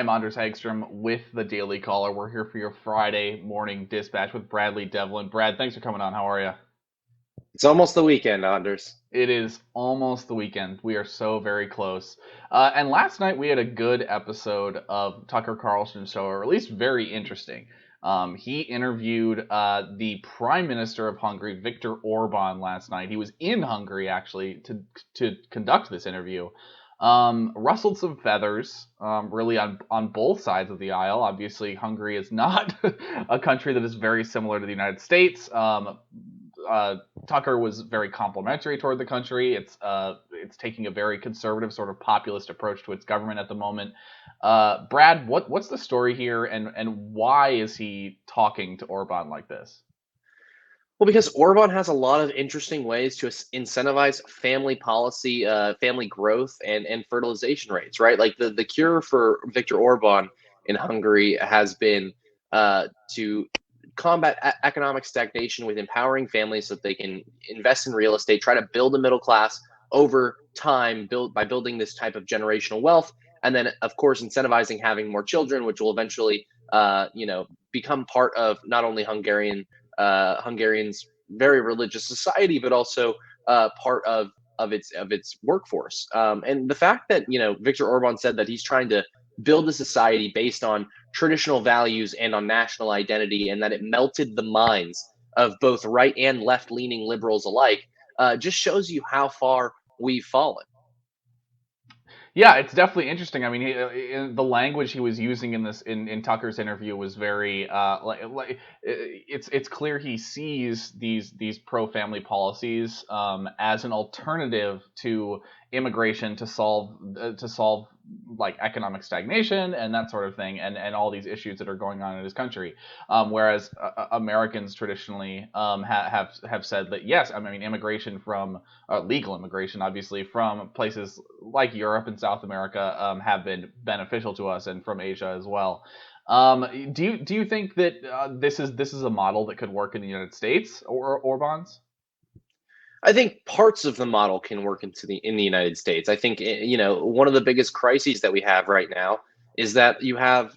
I'm Anders Hagstrom with the Daily Caller. We're here for your Friday morning dispatch with Bradley Devlin. Brad, thanks for coming on. How are you? It's almost the weekend, Anders. It is almost the weekend. We are so very close. And last night we had a good episode of Tucker Carlson's show, or at least very interesting. He interviewed the Prime Minister of Hungary, Viktor Orban, last night. He was in Hungary actually to conduct this interview. Rustled some feathers, really on both sides of the aisle. Obviously, Hungary is not a country that is very similar to the United States. Tucker was very complimentary toward the country. It's taking a very conservative, sort of populist approach to its government at the moment. Brad, what's the story here, and why is he talking to Orban like this? Well, because Orban has a lot of interesting ways to incentivize family policy, family growth, and fertilization rates, right? Like the cure for Viktor Orban in Hungary has been to combat economic stagnation with empowering families so that they can invest in real estate, try to build a middle class over time, build by building this type of generational wealth, and then of course incentivizing having more children, which will eventually, become part of not only Hungarians' very religious society, but also part of its workforce. And the fact that Viktor Orban said that he's trying to build a society based on traditional values and on national identity, and that it melted the minds of both right and left leaning liberals alike, just shows you how far we've fallen. Yeah, it's definitely interesting. I mean, the language he was using in Tucker's interview was very it's clear he sees these pro family policies as an alternative to immigration to solve like economic stagnation and that sort of thing, and all these issues that are going on in his country. Whereas Americans traditionally have said that yes, I mean immigration from legal immigration, obviously, from places like Europe and South America have been beneficial to us, and from Asia as well. Do you think that this is a model that could work in the United States or bonds? I think parts of the model can work in the United States. I think one of the biggest crises that we have right now is that you have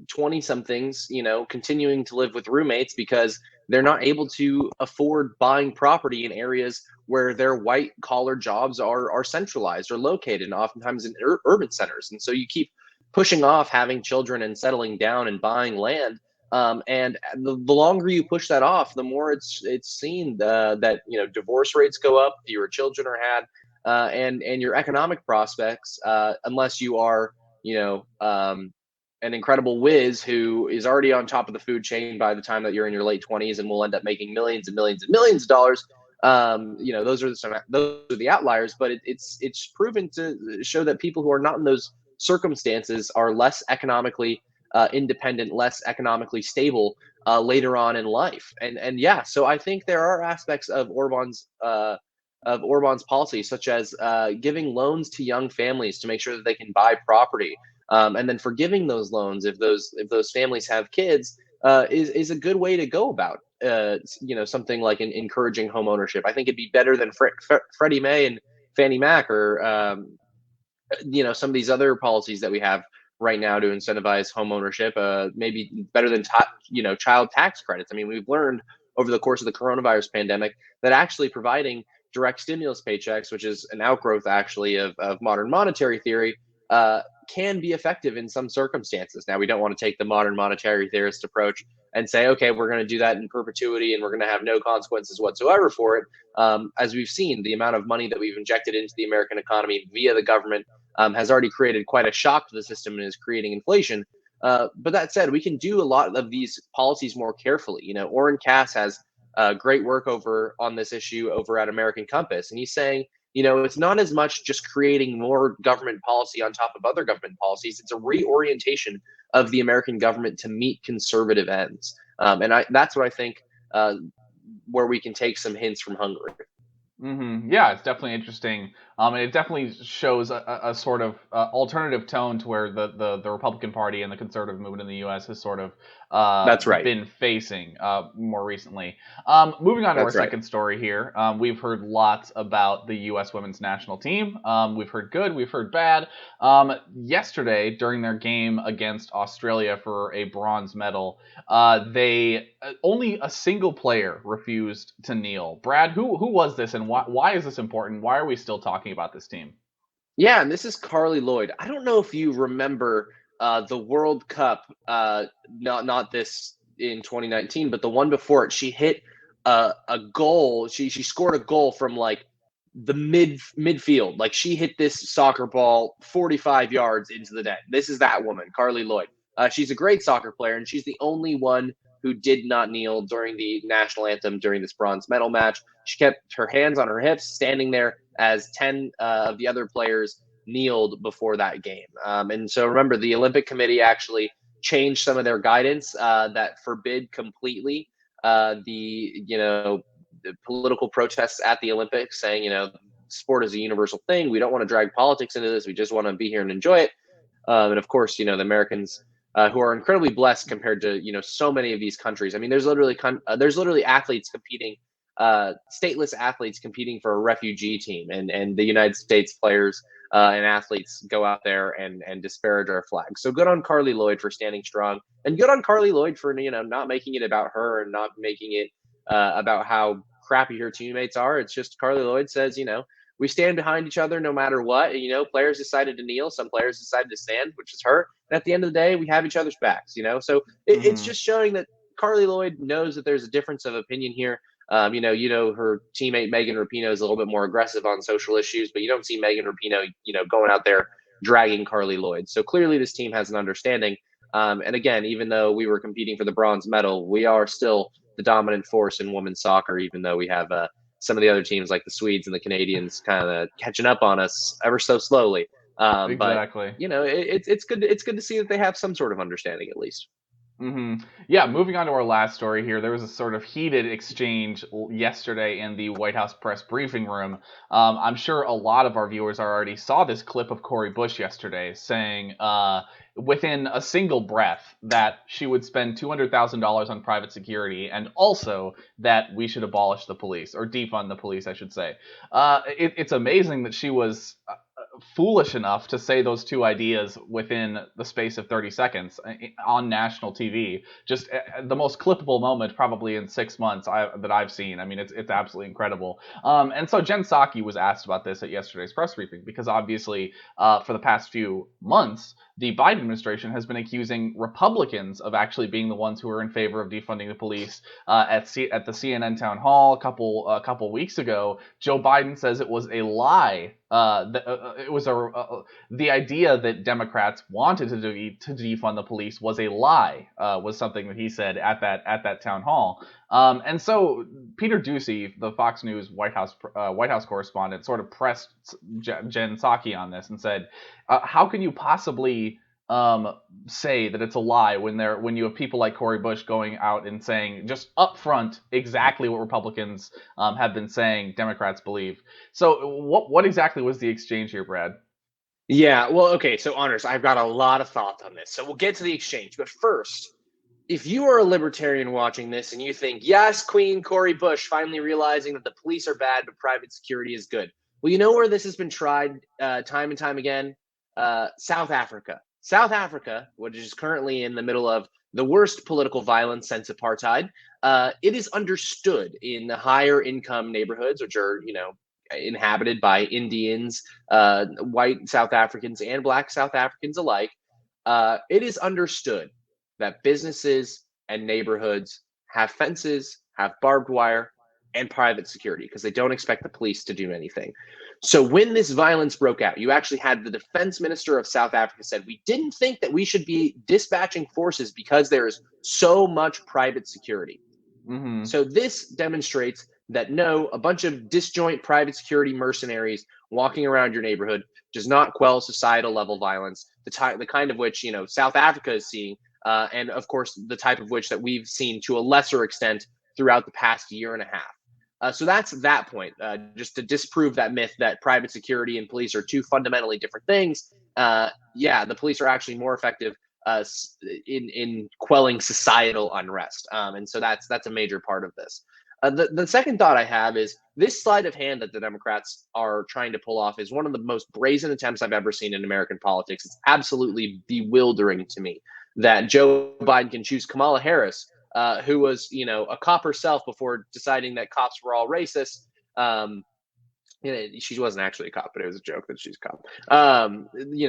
20 somethings continuing to live with roommates because they're not able to afford buying property in areas where their white collar jobs are centralized or located, and oftentimes in urban centers. And so you keep pushing off having children and settling down and buying land, and the longer you push that off, the more it's seen that divorce rates go up, fewer children are had, and your economic prospects, unless you are you know an incredible whiz who is already on top of the food chain by the time that you're in your late 20s and will end up making millions and millions and millions of dollars. Those are the outliers, but it's proven to show that people who are not in those circumstances are less economically independent, less economically stable later on in life. And yeah, so I think there are aspects of Orban's policy, such as giving loans to young families to make sure that they can buy property, and then forgiving those loans if those families have kids, is a good way to go about something like encouraging home ownership. I think it'd be better than Freddie Mae and Fannie Mac, or some of these other policies that we have right now to incentivize home ownership. Maybe better than child tax credits. I mean, we've learned over the course of the coronavirus pandemic that actually providing direct stimulus paychecks, which is an outgrowth actually of modern monetary theory, can be effective in some circumstances. Now, we don't want to take the modern monetary theorist approach and say, okay, we're going to do that in perpetuity and we're going to have no consequences whatsoever for it. As we've seen, the amount of money that we've injected into the American economy via the government has already created quite a shock to the system and is creating inflation. But that said, we can do a lot of these policies more carefully. Orrin Cass has great work over on this issue over at American Compass, and he's saying, it's not as much just creating more government policy on top of other government policies. It's a reorientation of the American government to meet conservative ends, that's what I think, where we can take some hints from Hungary. Yeah, it's definitely interesting. And it definitely shows a sort of alternative tone to where the Republican Party and the conservative movement in the U.S. has sort of That's right. been facing more recently. Moving on to our That's right. second story here, we've heard lots about the U.S. women's national team. We've heard good, we've heard bad. Yesterday, during their game against Australia for a bronze medal, they only a single player refused to kneel. Brad, who was this, and why is this important? Why are we still talking about this team? Yeah, and this is Carly Lloyd. I don't know if you remember the World Cup, not this in 2019, but the one before it. She hit a goal. She scored a goal from like the midfield. Like she hit this soccer ball 45 yards into the net. This is that woman, Carly Lloyd. She's a great soccer player, and she's the only one who did not kneel during the national anthem during this bronze medal match. She kept her hands on her hips, standing there as 10 of the other players kneeled before that game. And so remember, the Olympic Committee actually changed some of their guidance that forbid completely the political protests at the Olympics, saying, sport is a universal thing. We don't want to drag politics into this. We just want to be here and enjoy it. And of course, the Americans who are incredibly blessed compared to so many of these countries. I mean, there's literally athletes competing, stateless athletes competing for a refugee team, and the United States players and athletes go out there and disparage our flag. So good on Carly Lloyd for standing strong, and good on Carly Lloyd for not making it about her and not making it about how crappy her teammates are. It's just Carly Lloyd says, we stand behind each other no matter what. Players decided to kneel, some players decided to stand, which is her. And at the end of the day, we have each other's backs. So it's Mm-hmm. just showing that Carly Lloyd knows that there's a difference of opinion here. Her teammate Megan Rapinoe is a little bit more aggressive on social issues, but you don't see Megan Rapinoe, going out there dragging Carly Lloyd. So clearly, this team has an understanding. And again, even though we were competing for the bronze medal, we are still the dominant force in women's soccer, even though we have some of the other teams like the Swedes and the Canadians kind of catching up on us ever so slowly. But Exactly. it's good. It's good to see that they have some sort of understanding at least. Yeah, moving on to our last story here. There was a sort of heated exchange yesterday in the White House press briefing room. I'm sure a lot of our viewers already saw this clip of Cori Bush yesterday saying, within a single breath, that she would spend $200,000 on private security and also that we should abolish the police, or defund the police, I should say. It's amazing that she was foolish enough to say those two ideas within the space of 30 seconds on national TV. Just the most clippable moment probably in 6 months that I've seen. I mean, it's absolutely incredible. And so Jen Psaki was asked about this at yesterday's press briefing because obviously for the past few months, the Biden administration has been accusing Republicans of actually being the ones who are in favor of defunding the police. At the CNN town hall a couple weeks ago, Joe Biden says it was a lie. It was the idea that Democrats wanted to defund the police was a lie. Was something that he said at that town hall. And so Peter Doocy, the Fox News White House correspondent, sort of pressed Jen Psaki on this and said, "How can you possibly say that it's a lie when you have people like Cori Bush going out and saying just upfront exactly what Republicans have been saying Democrats believe?" So what exactly was the exchange here, Brad? Yeah, well, okay. So, Honors, I've got a lot of thoughts on this. So, we'll get to the exchange. But first, if you are a libertarian watching this and you think, yes, Queen Cori Bush finally realizing that the police are bad, but private security is good. Well, you know where this has been tried time and time again? South Africa. South Africa, which is currently in the middle of the worst political violence since apartheid, it is understood in the higher income neighborhoods, which are, inhabited by Indians, white South Africans, and black South Africans alike. It is understood that businesses and neighborhoods have fences, have barbed wire, and private security because they don't expect the police to do anything. So when this violence broke out, you actually had the defense minister of South Africa said, we didn't think that we should be dispatching forces because there is so much private security. Mm-hmm. So this demonstrates that no, a bunch of disjoint private security mercenaries walking around your neighborhood does not quell societal level violence, the kind of which South Africa is seeing, and of course the type of which that we've seen to a lesser extent throughout the past year and a half. So that's that point, just to disprove that myth that private security and police are two fundamentally different things. Yeah, the police are actually more effective in quelling societal unrest. And so that's a major part of this. The second thought I have is this sleight of hand that the Democrats are trying to pull off is one of the most brazen attempts I've ever seen in American politics. It's absolutely bewildering to me that Joe Biden can choose Kamala Harris, who was, a cop herself before deciding that cops were all racist. She wasn't actually a cop, but it was a joke that she's a cop.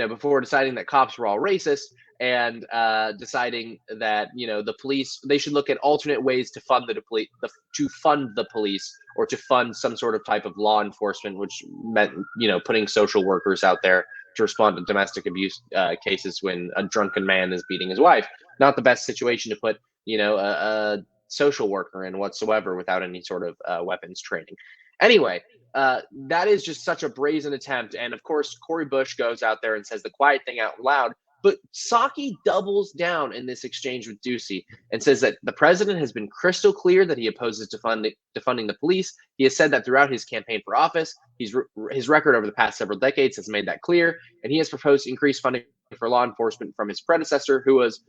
Before deciding that cops were all racist and deciding that the police, they should look at alternate ways to fund the police or to fund some sort of type of law enforcement, which meant putting social workers out there to respond to domestic abuse cases when a drunken man is beating his wife. Not the best situation to put a social worker in whatsoever without any sort of weapons training. Anyway, that is just such a brazen attempt. And of course, Cori Bush goes out there and says the quiet thing out loud. But Psaki doubles down in this exchange with Ducey and says that the president has been crystal clear that he opposes defunding the police. He has said that throughout his campaign for office. His record over the past several decades has made that clear. And he has proposed increased funding for law enforcement from his predecessor, who was,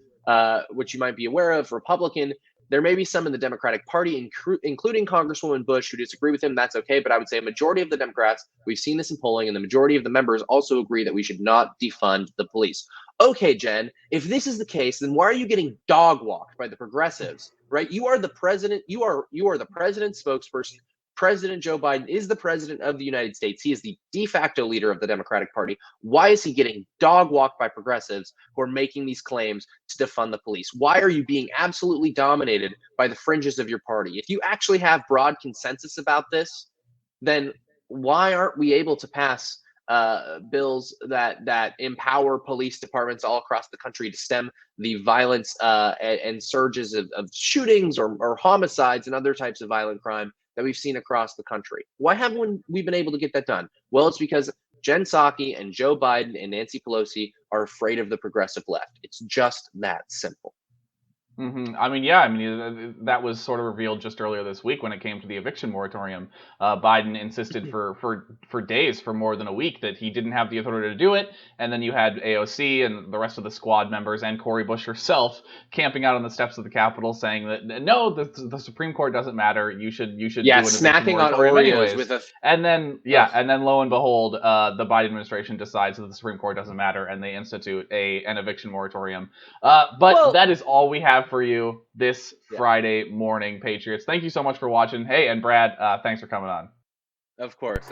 which you might be aware of, Republican. There may be some in the Democratic Party, including Congresswoman Bush, who disagree with him. That's okay. But I would say a majority of the Democrats, we've seen this in polling, and the majority of the members also agree that we should not defund the police. Okay, Jen, if this is the case, then why are you getting dog walked by the progressives, right? You are the president. You are the president's spokesperson. President Joe Biden is the president of the United States. He is the de facto leader of the Democratic Party. Why is he getting dog walked by progressives who are making these claims to defund the police? Why are you being absolutely dominated by the fringes of your party? If you actually have broad consensus about this, then why aren't we able to pass bills that empower police departments all across the country to stem the violence and surges of shootings or homicides and other types of violent crime that we've seen across the country? Why haven't we been able to get that done? Well, it's because Jen Psaki and Joe Biden and Nancy Pelosi are afraid of the progressive left. It's just that simple. Mm-hmm. That was sort of revealed just earlier this week when it came to the eviction moratorium. Biden insisted for days, for more than a week, that he didn't have the authority to do it. And then you had AOC and the rest of the squad members and Cori Bush herself camping out on the steps of the Capitol saying that, no, the Supreme Court doesn't matter. You should do an snacking on Oreos with a... And then lo and behold, the Biden administration decides that the Supreme Court doesn't matter and they institute an eviction moratorium. But that is all we have for you this Friday morning, Patriots. Thank you so much for watching. Hey, and Brad, thanks for coming on. Of course.